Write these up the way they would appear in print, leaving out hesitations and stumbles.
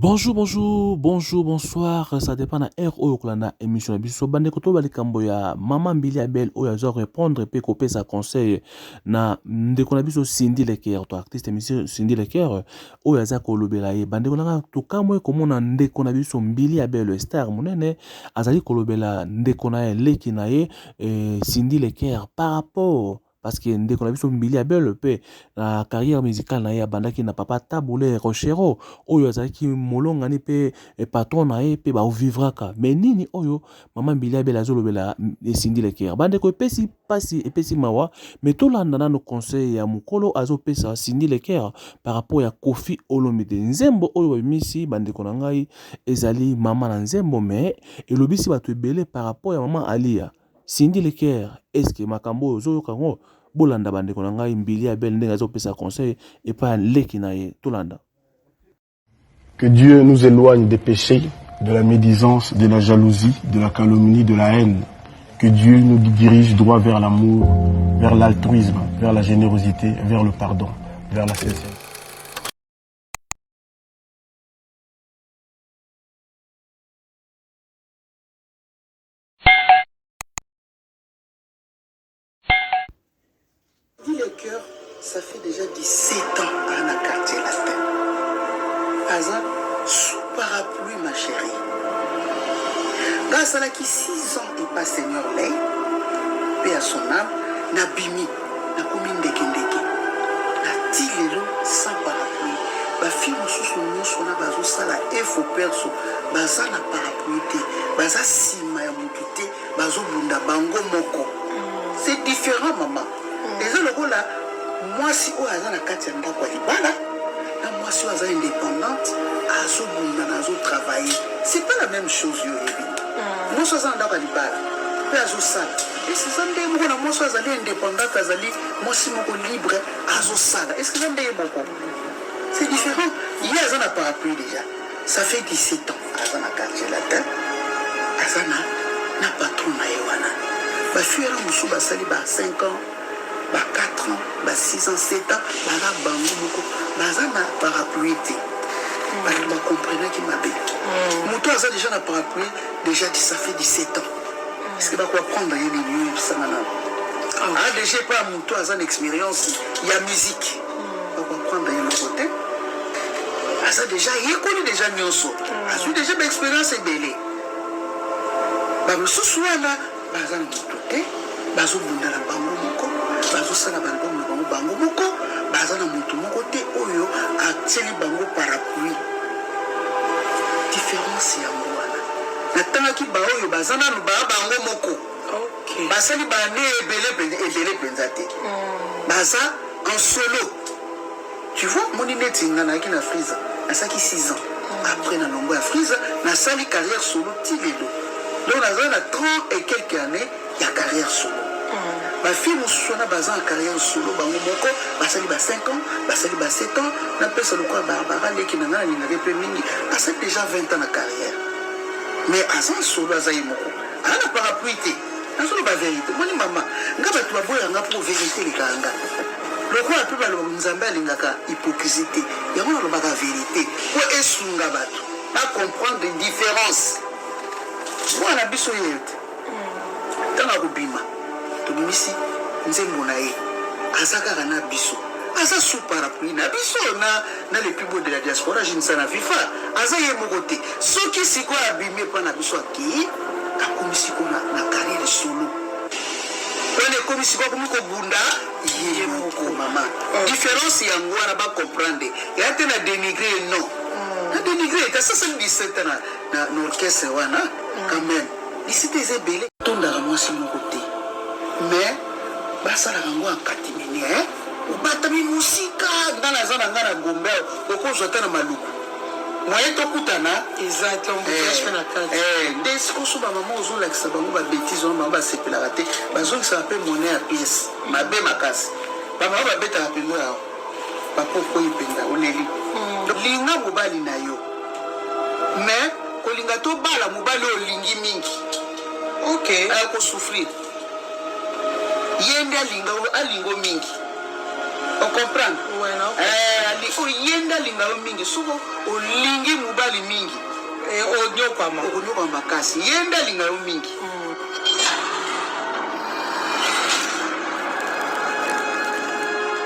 Bonjour, bonsoir, ça dépend de l'heure où on a émission. Biso bande koto bali kambo ya Maman Mbili Abel où yazo répondre pe kopé sa conseil na ndeko na biso Cindy Leker to artiste monsieur Cindy Leker où yaza kolobela ye bande kona to kamwe komona ndeko na biso Mbili Abel star monene azali kolobela ndeko na ye leki na ye Cindy Leker par rapport parce que ndeko na biso Mbili Abel pe la carrière musicale na ye bandaki na papa Taboulé Rochero oyo azalaki molonga ni pe patron na ye pe ba vivraka mais nini oyo Maman Mbili Abel azolobela Cindy Leker bande ko epesi pasi epesi mawa mais tolanda na no conseil ya mukolo azopesa Cindy Leker par rapport ya Kofi Olomide nzembo oyo bimisi bande ko na ngai ezali mama na nzembo mais elobisi bato ebele par rapport ya Maman Alia Cindy Leker est-ce que makambo ozo kango bolanda bande ko na ngai Mbili Abel ndenge azopesa conseil et pas leki na ye tolanda. Que Dieu nous éloigne des péchés, de la médisance, de la jalousie, de la calomnie, de la haine. Que Dieu nous dirige droit vers l'amour, vers l'altruisme, vers la générosité, vers le pardon, vers la sincérité. Cindy Leker, ça fait déjà 17 ans à un quartier latin. Aza, sous parapluie, ma chérie. Grâce à la qui 6 ans et pas Seigneur Lay, paix à son âme, n'a bimi, n'a commis ndeke. N'a tilelo sans parapluie. Ba fille mosusu nyonso na bazo sala efo perso, baza na parapluie te, baza sima ya mutu te, bazo bunda bango moko. C'est différent, maman. Les autres là, moi si on a la carte ndako libala, na moi si on est indépendante, azo bunda nazo travailler. C'est pas la même chose yo yebi. Moi si on est ndako libala, pe azo sala. Et c'est ça ndé mo na moi si on est indépendante azali, moi si moko libre azo sala. Est-ce que ndé moko? C'est différent. Il y a un parapluie déjà. Ça fait 17 ans à la quartier latin. Azana na patron na yewana. Ba fuera musu ba sali ba 5 ans. Ba 4 ans, ba 6 ans, 7 ans, ba la bango moko, ba za na parapluie te. Ba comprendre qui m'a bé. Moto a déjà na parapluie, déjà dit ça fait 17 ans. Est-ce que va quoi prendre les lieux ça maintenant? Ah déjà pas moto a une expérience, il y a musique. Va quoi prendre le côté. Ah ça déjà il connaît déjà nyonso. Ah j'ai déjà d'expérience et belé. Ba musu suana, ba za côté, ba zo bunda la bango moko. Bazosala bango moko bazana mutu moko te oyo ateli bango parapluie différence ya mwana natanga ki ba oyo bazana no ba bango moko OK basali ba ne ebele penza te baza en solo tu vois mon ineti ngana ki na Friza asaki 6 ans après na longo ya Friza na sali carrière solo tilelo donc na 30 et quelques années ya carrière solo. Ma fille moussona bazan en carrière solo bango moko basali ba 5 ans basali ba 7 ans na pesa le quoi Barbara leki na ngana ni na pe mingi asa déjà 20 ans na carrière mais azan solo azai moko ana parapluie te na solo ba vérité moni mama ngaba tu baboya nga pour vérité le kanga le quoi pe ba lo nzambe alingaka hypocrisie ya mona lo ba vérité ko esunga bato ba comprendre les différences moi na biso yete tanga kubima misi nzembo na ye azaka na biso asa sous parapluie na biso na le plus beau de la diaspora jinsa na FIFA aza ye mokote soki siko abimé pa na biso aki akomisi ko na carrière solo on est comme siko ko bunda ye moko mama différence ya ngwana ba comprendre ya te na dénigrer non na dénigrer ta ça c'est 17 na orchestre wana quand même ici des belé tondara moi si mokote mais basala kango en catimini obatami musika ngana zana ngana gombe okozwa ta na maluku moyen tokutana exact on peut na carte des koso ba maman ozo lakisa bango ba bêtise on ba sepelaka te bazongi ça appelle monnaie à pièce mabe makasi ba maman ba beta ka pengo ya ba poko ipenga oneli linga mobali na yo mais kolinga to bala mobali olingi mingi OK ay ko souffrir yende alingo mingi ocomprendre Ouais, non. oyenda linga yo mingi soko olingi mobali mingi onyokwama okonyoka makasi yenda linga yo mingi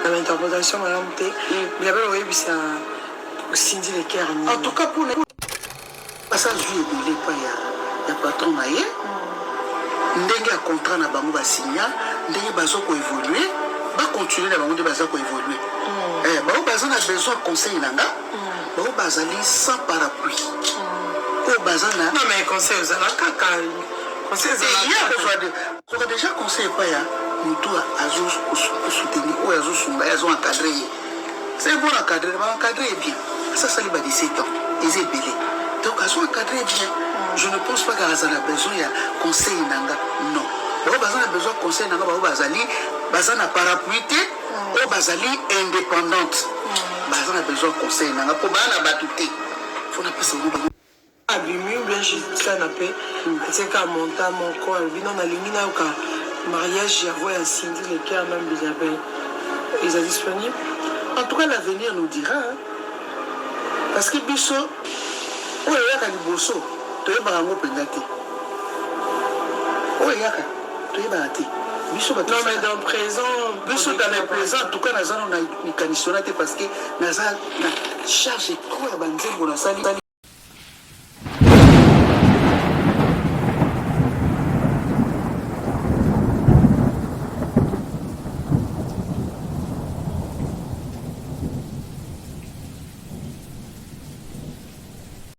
na interprétation malamu te bilabela oyebisa osindi leker en tout cas mpona asa zwi ebele epa ya patron na ye ndenge ya contrat na bango basigna ndenge baza koévolue bacontinue na bango nde baza koévolue bango baza na besoin conseil na nga bango bazali sans parapluie oyo baza na non mais conseil ozala kaka conseil ezalasoka déjà conseil epa ya motu azosoutenir oyo azosunga ye azoencadre ye c'est bon encadre baencadre ye bien asasali ba 17 ans eza ebele donc azoencadre ye bien je ne pense pas qu'aza na besoin ya conseil na nga non bango baza na besoin conseil na nga bango baza na parapluie te oyo bazali indépendante baza na besoin conseil na nga mpo baa na bato te fo napesa bango abimi bien jitikana mpe atieka monta moko alobi non nalingi nayoka mariage ya voix ya Cindy Leker na Bilabel eza disponible en tout cas l'avenir nous dira hein? Parce que biso oyo eyaka liboso toyebaka yango mpenza te oyo eyaka toyebaka te biso non mais dans présent biso dans le présent en tout cas naza no na mikanisio na te parce que naza na charge ekro ya banzembo nasali